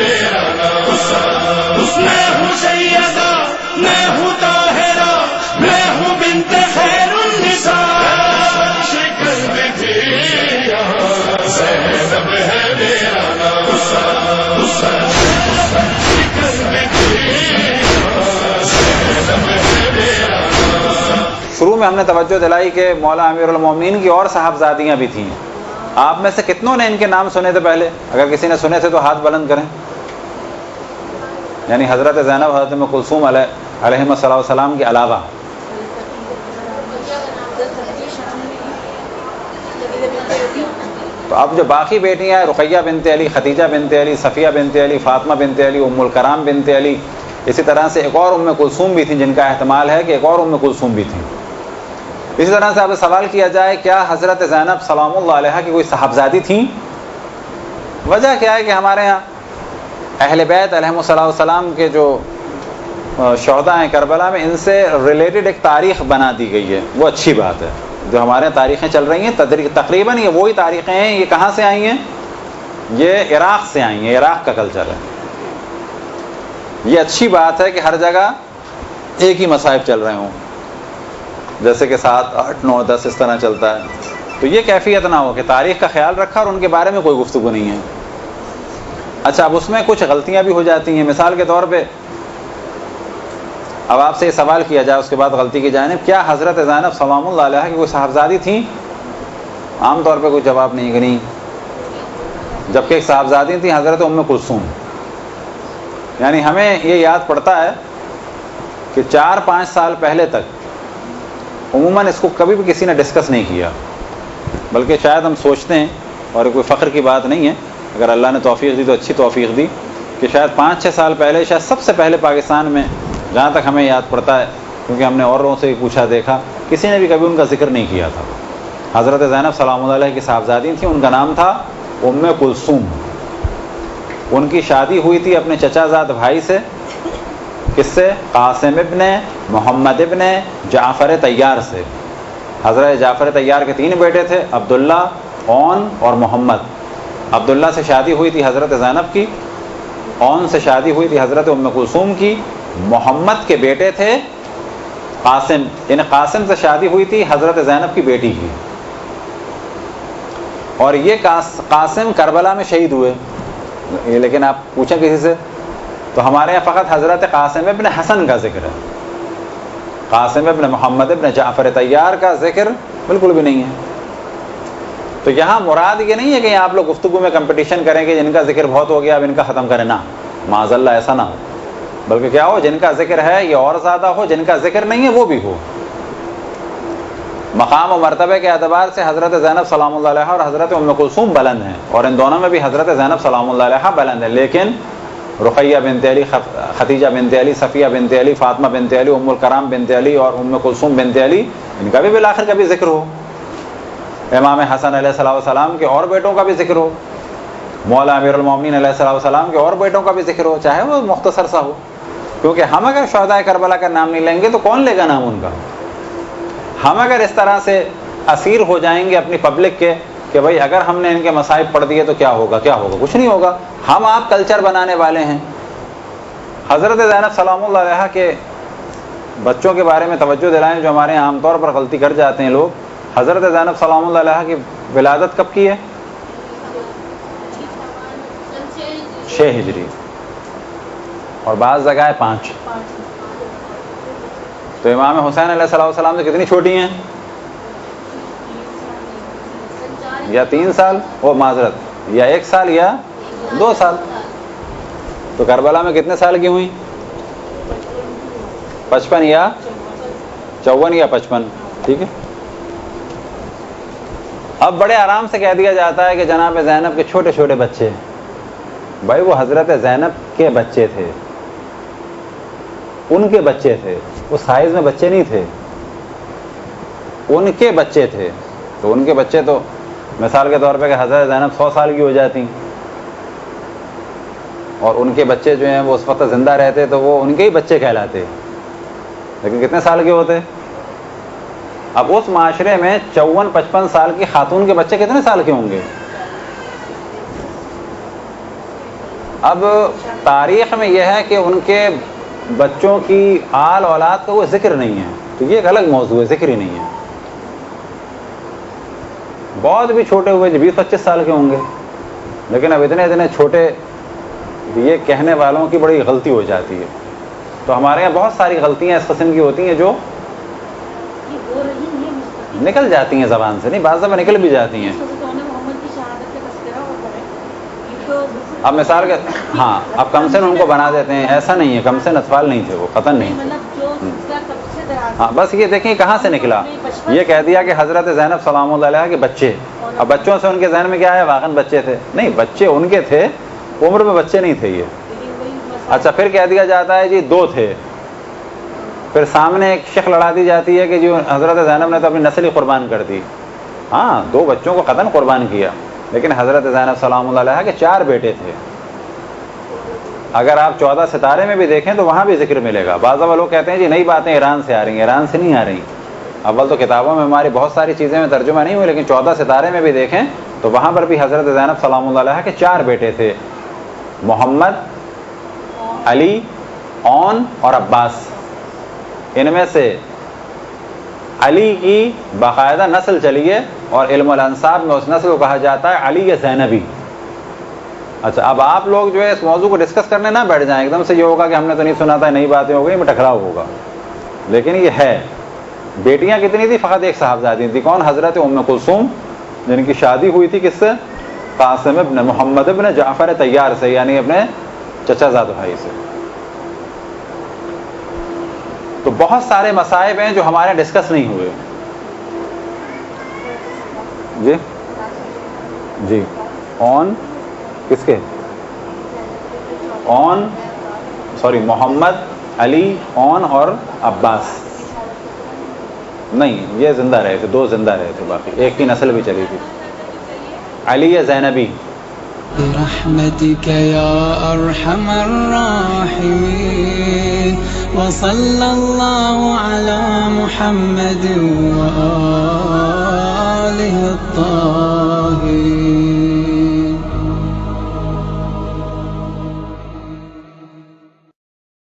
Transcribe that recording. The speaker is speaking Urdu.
میرا نام، میں ہوں سیدہ، میں ہوں طاہرہ، میں ہوں بنت خیر النساء، شکر میں تھی یہاں زینب ہے میرا نام، شکر میں تھی یہاں زینب ہے میرا نام۔ شروع میں ہم نے توجہ دلائی کہ مولا امیر المومنین کی اور صاحبزادیاں بھی تھیں۔ آپ میں سے کتنوں نے ان کے نام سنے تھے پہلے؟ اگر کسی نے سنے تھے تو ہاتھ بلند کریں۔ یعنی حضرت زینب، حضرت ام کلثوم علیہم السلام کے علاوہ تو اب جو باقی بیٹیاں ہیں، رقیہ بنت علی، ختیجہ بنت علی، صفیہ بنت علی، فاطمہ بنت علی، ام الکرام بنت علی، اسی طرح سے ایک اور ام کلثوم بھی تھیں جن کا احتمال ہے کہ ایک اور ام کلثوم بھی تھیں۔ اسی طرح سے آپ سے سوال کیا جائے کیا حضرت زینب سلام اللہ علیہا کی کوئی صاحبزادی تھیں؟ وجہ کیا ہے کہ ہمارے ہاں اہل بیت علیہم السلام کے جو شہداء ہیں کربلا میں، ان سے ریلیٹڈ ایک تاریخ بنا دی گئی ہے، وہ اچھی بات ہے۔ جو ہمارے یہاں تاریخیں چل رہی ہیں تقریباً یہ وہی تاریخیں ہیں۔ یہ کہاں سے آئی ہیں؟ یہ عراق سے آئی ہیں، عراق کا کلچر ہے۔ یہ اچھی بات ہے کہ ہر جگہ ایک ہی مصائب چل رہے ہوں، جیسے کہ 7، 8، 9، 10 اس طرح چلتا ہے، تو یہ کیفیت نہ ہو کہ تاریخ کا خیال رکھا اور ان کے بارے میں کوئی گفتگو نہیں ہے۔ اچھا، اب اس میں کچھ غلطیاں بھی ہو جاتی ہیں۔ مثال کے طور پہ اب آپ سے یہ سوال کیا جائے، اس کے بعد غلطی کی جانب، کیا حضرت زینب سلام اللہ علیہا کی کوئی صاحبزادی تھیں؟ عام طور پہ کوئی جواب نہیں کہ نہیں، جبکہ ایک صاحبزادی تھیں حضرت ام کلثوم۔ یعنی ہمیں یہ یاد پڑتا ہے کہ 4-5 سال پہلے تک عموماً اس کو کبھی بھی کسی نے ڈسکس نہیں کیا، بلکہ شاید ہم سوچتے ہیں، اور کوئی فخر کی بات نہیں ہے، اگر اللہ نے توفیق دی تو اچھی توفیق دی، کہ شاید 5-6 سال پہلے، شاید سب سے پہلے پاکستان میں، جہاں تک ہمیں یاد پڑتا ہے، کیونکہ ہم نے اور لوگوں سے بھی پوچھا دیکھا، کسی نے بھی کبھی ان کا ذکر نہیں کیا تھا۔ حضرت زینب سلام اللہ علیہ کی صاحبزادی تھیں، ان کا نام تھا ام کلثوم۔ ان کی شادی ہوئی تھی اپنے چچا زاد بھائی سے، کس سے؟ قاسم ابن محمد ابن جعفر طیار سے۔ حضرت جعفر طیار کے 3 بیٹے تھے، عبداللہ، اون اور محمد۔ عبداللہ سے شادی ہوئی تھی حضرت زینب کی، اون سے شادی ہوئی تھی حضرت ام کلثوم کی، محمد کے بیٹے تھے قاسم، یعنی قاسم سے شادی ہوئی تھی حضرت زینب کی بیٹی کی، اور یہ قاسم کربلا میں شہید ہوئے۔ لیکن آپ پوچھیں کسی سے تو ہمارے یہاں فقط حضرت قاسم ابن حسن کا ذکر ہے، قاسم ابن محمد ابن جعفر طیار کا ذکر بالکل بھی نہیں ہے۔ تو یہاں مراد یہ نہیں ہے کہ آپ لوگ گفتگو میں کمپٹیشن کریں کہ جن کا ذکر بہت ہو گیا اب ان کا ختم کریں، نہ، معاذ اللہ ایسا نہ ہو، بلکہ کیا ہو، جن کا ذکر ہے یہ اور زیادہ ہو، جن کا ذکر نہیں ہے وہ بھی ہو۔ مقام و مرتبے کے اعتبار سے حضرت زینب سلام اللہ علیہا اور حضرت ام کلثوم بلند ہیں، اور ان دونوں میں بھی حضرت زینب سلام اللہ علیہا بلند ہے، لیکن رقیہ بنت علی، ختیجہ بنت علی، صفیہ بنت علی، فاطمہ بنت علی، ام الکرام بنت علی اور ام کلثوم بنت علی، ان کا بھی بالآخر کبھی ذکر ہو، امام حسن علیہ السلام کے اور بیٹوں کا بھی ذکر ہو، مولا امیر المومنین علیہ السلام کے اور بیٹوں کا بھی ذکر ہو، چاہے وہ مختصر سا ہو، کیونکہ ہم اگر شہداء کربلا کا نام نہیں لیں گے تو کون لے گا نام ان کا؟ ہم اگر اس طرح سے اسیر ہو جائیں گے اپنی پبلک کے کہ بھائی اگر ہم نے ان کے مصائب پڑھ دیے تو کیا ہوگا؟ کیا ہوگا؟ کچھ نہیں ہوگا۔ ہم آپ کلچر بنانے والے ہیں۔ حضرت زینب سلام اللہ علیہا کے بچوں کے بارے میں توجہ دلائیں، جو ہمارے یہاں عام طور پر غلطی کر جاتے ہیں لوگ۔ حضرت زینب سلام اللہ علیہا کی ولادت کب کی ہے؟ 6 ہجری، اور بعض جگہ ہے 5۔ تو امام حسین علیہ السلام سے کتنی چھوٹی ہیں؟ یا 3 سال، وہ معذرت، یا 1 سال یا 2 سال۔ تو کربلا میں کتنے سال کی ہوئی؟ 55 یا 54 یا 55، ٹھیک ہے۔ اب بڑے آرام سے کہہ دیا جاتا ہے کہ جناب زینب کے چھوٹے چھوٹے بچے، بھائی وہ حضرت زینب کے بچے تھے، ان کے بچے تھے، وہ سائز میں بچے نہیں تھے، ان کے بچے تھے۔ تو ان کے بچے تو مثال کے طور پہ کہ حضرت زینب 100 سال کی ہو جاتی اور ان کے بچے جو ہیں وہ اس وقت زندہ رہتے تو وہ ان کے ہی بچے کہلاتے، لیکن کتنے سال کے ہوتے؟ اب اس معاشرے میں 54-55 سال کی خاتون کے بچے کتنے سال کے ہوں گے؟ اب تاریخ میں یہ ہے کہ ان کے بچوں کی آل اولاد کا وہ ذکر نہیں ہے، تو یہ ایک الگ موضوع ہے، ذکر ہی نہیں ہے. بہت بھی چھوٹے ہوئے 20-25 سال کے ہوں گے، لیکن اب اتنے چھوٹے، یہ کہنے والوں کی بڑی غلطی ہو جاتی ہے. تو ہمارے یہاں بہت ساری غلطیاں اس قسم کی ہوتی ہیں جو نکل جاتی ہیں زبان سے، نہیں بعض دفعہ نکل بھی جاتی ہیں. اب مثال کے ہاں اب کمسن ان کو بنا دیتے ہیں، ایسا نہیں ہے، کمسن اطفال نہیں تھے، وہ قطن نہیں تھے. ہاں بس یہ دیکھیں کہاں سے نکلا، یہ کہہ دیا کہ حضرت زینب سلام اللہ علیہ کے بچے. اب بچوں سے ان کے ذہن میں کیا ہے، واقعاً بچے تھے؟ نہیں، بچے ان کے تھے، عمر میں بچے نہیں تھے یہ. اچھا پھر کہہ دیا جاتا ہے جی 2 تھے، پھر سامنے ایک شک لڑا دی جاتی ہے کہ جو حضرت زینب نے تو اپنی نسل ہی قربان کر دی. ہاں 2 بچوں کو قطعاً قربان کیا، لیکن حضرت زینب سلام اللہ علیہ کے 4 بیٹے تھے. اگر آپ 14 ستارے میں بھی دیکھیں تو وہاں بھی ذکر ملے گا. بعض لوگ کہتے ہیں جی نئی باتیں ایران سے آ رہی ہیں، ایران سے نہیں آ رہی. اول تو کتابوں میں ہماری بہت ساری چیزیں میں ترجمہ نہیں ہوئی، لیکن 14 ستارے میں بھی دیکھیں تو وہاں پر بھی حضرت زینب سلام اللہ علیہ کے 4 بیٹے تھے، محمد، علی، اون اور عباس. ان میں سے علی کی باقاعدہ نسل چلی ہے، اور علم الانساب میں اس نسل کو کہا جاتا ہے علی زینبی. اچھا اب آپ لوگ جو ہے اس موضوع کو ڈسکس کرنے نہ بیٹھ جائیں، ایک دم سے یہ ہوگا کہ ہم نے تو نہیں سنا تھا، نئی باتیں ہو گئی، میں ٹکراؤ ہوگا. لیکن یہ ہے. بیٹیاں کتنی تھی؟ فقط ایک صاحبزادی تھی. کون؟ حضرت ام کلثوم، جن کی شادی ہوئی تھی کس سے؟ قاسم ابن محمد ابن جعفر طیار سے، یعنی اپنے چچا زاد بھائی سے. تو بہت سارے مصائب ہیں جو ہمارے ڈسکس نہیں ہوئے. جی جی اون کس کے؟ اون سوری محمد، علی، اون اور عباس. نہیں یہ زندہ رہے تھے، 2 زندہ رہے تھے، باقی ایک کی نسل بھی چلی تھی. علی زینبی. برحمتك يا أرحم الراحمين وصلى الله على محمد وآله